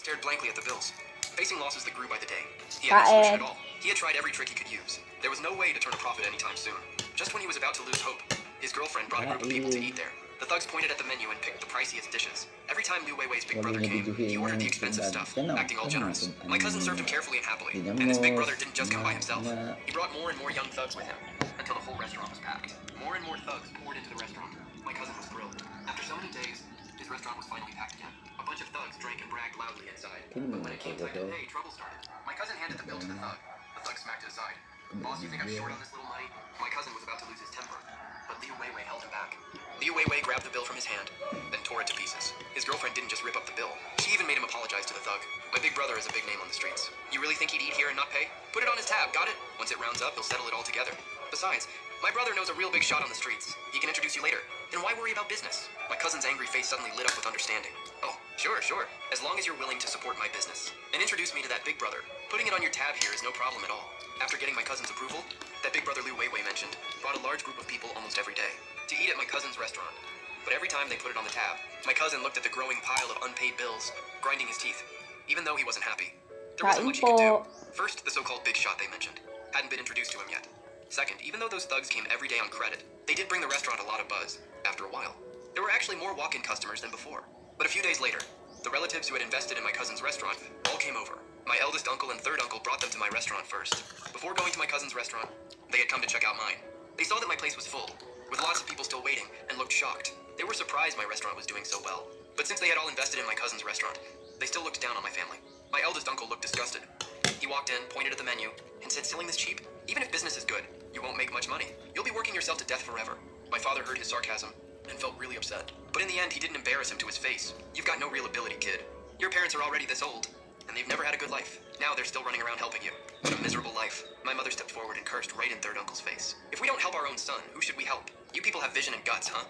stared blankly at the bills, facing losses that grew by the day. He had no solution at all. He had tried every trick he could use. There was no way to turn a profit anytime soon. Just when he was about to lose hope, his girlfriend brought a group of people to eat there. The thugs pointed at the menu and picked the priciest dishes. Every time Liu Weiwei's big brother came, he ordered the expensive stuff, acting all generous. My cousin served him carefully and happily, and his big brother didn't just come by himself. He brought more and more young thugs with him, until the whole restaurant was packed. More and more thugs poured into the restaurant. My cousin was thrilled. After so many days, his restaurant was finally packed again. A bunch of thugs drank and bragged loudly inside. But when it came time to pay, trouble started. My cousin handed the bill to the thug. The thug smacked it aside. Boss, you think I'm short on this little money? My cousin was about to lose his temper, but Liu Weiwei held him back. Liu Weiwei grabbed the bill from his hand, then tore it to pieces. His girlfriend didn't just rip up the bill. She even made him apologize to the thug. My big brother is a big name on the streets. You really think he'd eat here and not pay? Put it on his tab, got it? Once it rounds up, he'll settle it all together. Besides, my brother knows a real big shot on the streets. He can introduce you later. Then why worry about business? My cousin's angry face suddenly lit up with understanding. Oh, sure. As long as you're willing to support my business. And introduce me to that big brother. Putting it on your tab here is no problem at all. After getting my cousin's approval, that big brother Liu Weiwei mentioned brought a large group of people almost every day to eat at my cousin's restaurant. But every time they put it on the tab, my cousin looked at the growing pile of unpaid bills, grinding his teeth, even though he wasn't happy. There wasn't much he could do. First, the so-called big shot they mentioned hadn't been introduced to him yet. Second, even though those thugs came every day on credit, they did bring the restaurant a lot of buzz. After a while, there were actually more walk-in customers than before. But a few days later, the relatives who had invested in my cousin's restaurant all came over. My eldest uncle and third uncle brought them to my restaurant first. Before going to my cousin's restaurant, they had come to check out mine. They saw that my place was full, with lots of people still waiting, and looked shocked. They were surprised my restaurant was doing so well. But since they had all invested in my cousin's restaurant, they still looked down on my family. My eldest uncle looked disgusted. He walked in, pointed at the menu, and said, "Selling this cheap? Even if business is good, you won't make much money. You'll be working yourself to death forever." My father heard his sarcasm and felt really upset. But in the end, he didn't embarrass him to his face. "You've got no real ability, kid. Your parents are already this old, and they've never had a good life. Now they're still running around helping you. What a miserable life." My mother stepped forward and cursed right in third uncle's face. "If we don't help our own son, who should we help? You people have vision and guts, huh?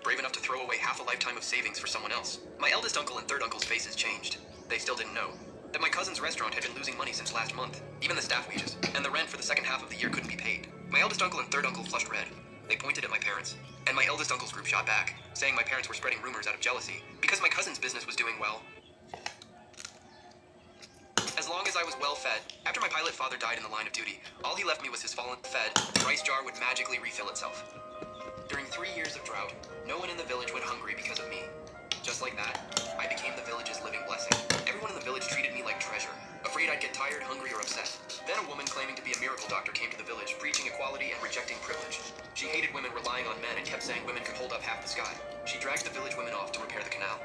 Brave enough to throw away half a lifetime of savings for someone else." My eldest uncle and third uncle's faces changed. They still didn't know that my cousin's restaurant had been losing money since last month. Even the staff wages and the rent for the second half of the year couldn't be paid. My eldest uncle and third uncle flushed red. They pointed at my parents, and my eldest uncle's group shot back, saying my parents were spreading rumors out of jealousy because my cousin's business was doing well. As long as I was well fed, after my pilot father died in the line of duty, all he left me was his fallen fed. The rice jar would magically refill itself. During 3 years of drought, no one in the village went hungry because of me. Just like that, I became the village's living blessing. Everyone in the village treated me like treasure, afraid I'd get tired, hungry, or upset. Then a woman claiming to be a miracle doctor came to the village, preaching equality and rejecting privilege. She hated women relying on men and kept saying women could hold up half the sky. She dragged the village women off to repair the canal.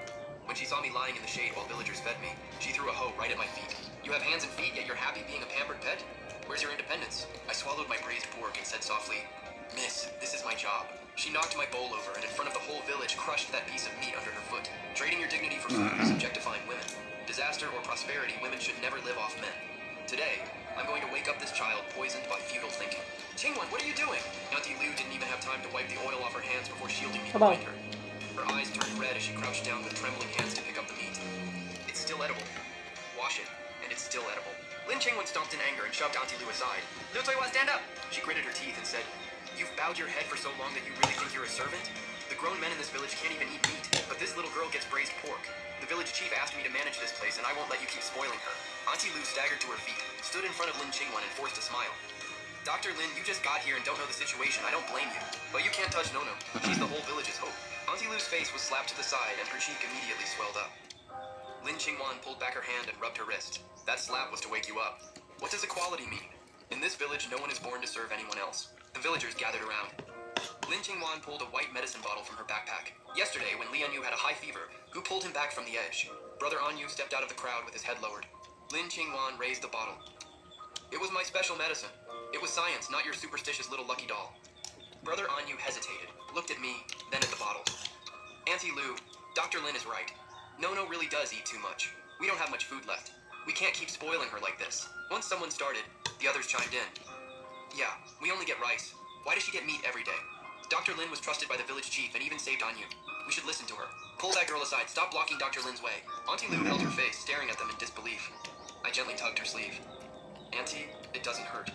When she saw me lying in the shade while villagers fed me, she threw a hoe right at my feet. "You have hands and feet, yet you're happy being a pampered pet? Where's your independence?" I swallowed my braised pork and said softly, "Miss, this is my job." She knocked my bowl over and in front of the whole village crushed that piece of meat under her foot. Trading your dignity for food is objectifying women. Disaster or prosperity, women should never live off men. Today, I'm going to wake up this child poisoned by feudal thinking. "Qingwen, what are you doing?" Auntie Liu didn't even have time to wipe the oil off her hands before shielding me behind her. Her eyes turned red as she crouched down with trembling hands to pick up the meat. "It's still edible. Wash it, and it's still edible." Lin Qingwen stomped in anger and shoved Auntie Liu aside. "Liu Zuiwa, stand up!" She gritted her teeth and said, "You've bowed your head for so long that you really think you're a servant? The grown men in this village can't even eat meat, but this little girl gets braised pork. The village chief asked me to manage this place, and I won't let you keep spoiling her." Auntie Liu staggered to her feet, stood in front of Lin Qingwen and forced a smile. "Dr. Lin, you just got here and don't know the situation. I don't blame you. But you can't touch Nono. She's the whole village's hope." Auntie Liu's face was slapped to the side and her cheek immediately swelled up. Lin Qingwen pulled back her hand and rubbed her wrist. "That slap was to wake you up. What does equality mean? In this village, no one is born to serve anyone else." The villagers gathered around. Lin Qingwen pulled a white medicine bottle from her backpack. Yesterday, when Li Anyu had a high fever, who pulled him back from the edge? Brother Anyu stepped out of the crowd with his head lowered. Lin Qingwen raised the bottle. "It was my special medicine. It was science, not your superstitious little lucky doll." Brother Anyu hesitated, looked at me, then at the bottle. "Auntie Liu, Dr. Lin is right. Nono really does eat too much. We don't have much food left. We can't keep spoiling her like this." Once someone started, the others chimed in. "Yeah, we only get rice. Why does she get meat every day? Dr. Lin was trusted by the village chief and even saved Anyu. We should listen to her. Pull that girl aside. Stop blocking Dr. Lin's way." Auntie Liu held her face, staring at them in disbelief. I gently tugged her sleeve. "Auntie, it doesn't hurt."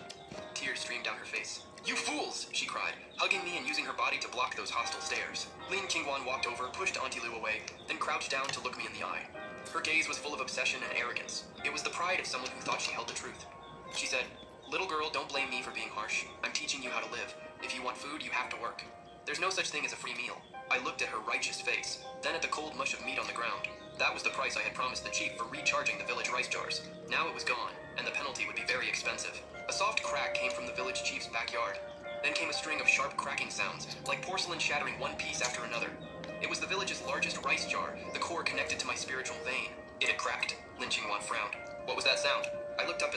Tears streamed down her face. "You fools!" she cried, hugging me and using her body to block those hostile stares. Lin Qingwen walked over, pushed Auntie Liu away, then crouched down to look me in the eye. Her gaze was full of obsession and arrogance. It was the pride of someone who thought she held the truth. She said, "Little girl, don't blame me for being harsh. I'm teaching you how to live. If you want food, you have to work. There's no such thing as a free meal." I looked at her righteous face, then at the cold mush of meat on the ground. That was the price I had promised the chief for recharging the village rice jars. Now it was gone, and the penalty would be very expensive. A soft crack came from the village chief's backyard. Then came a string of sharp cracking sounds, like porcelain shattering one piece after another. It was the village's largest rice jar, the core connected to my spiritual vein. It had cracked. Lynching Wan frowned. "What was that sound?" I looked up at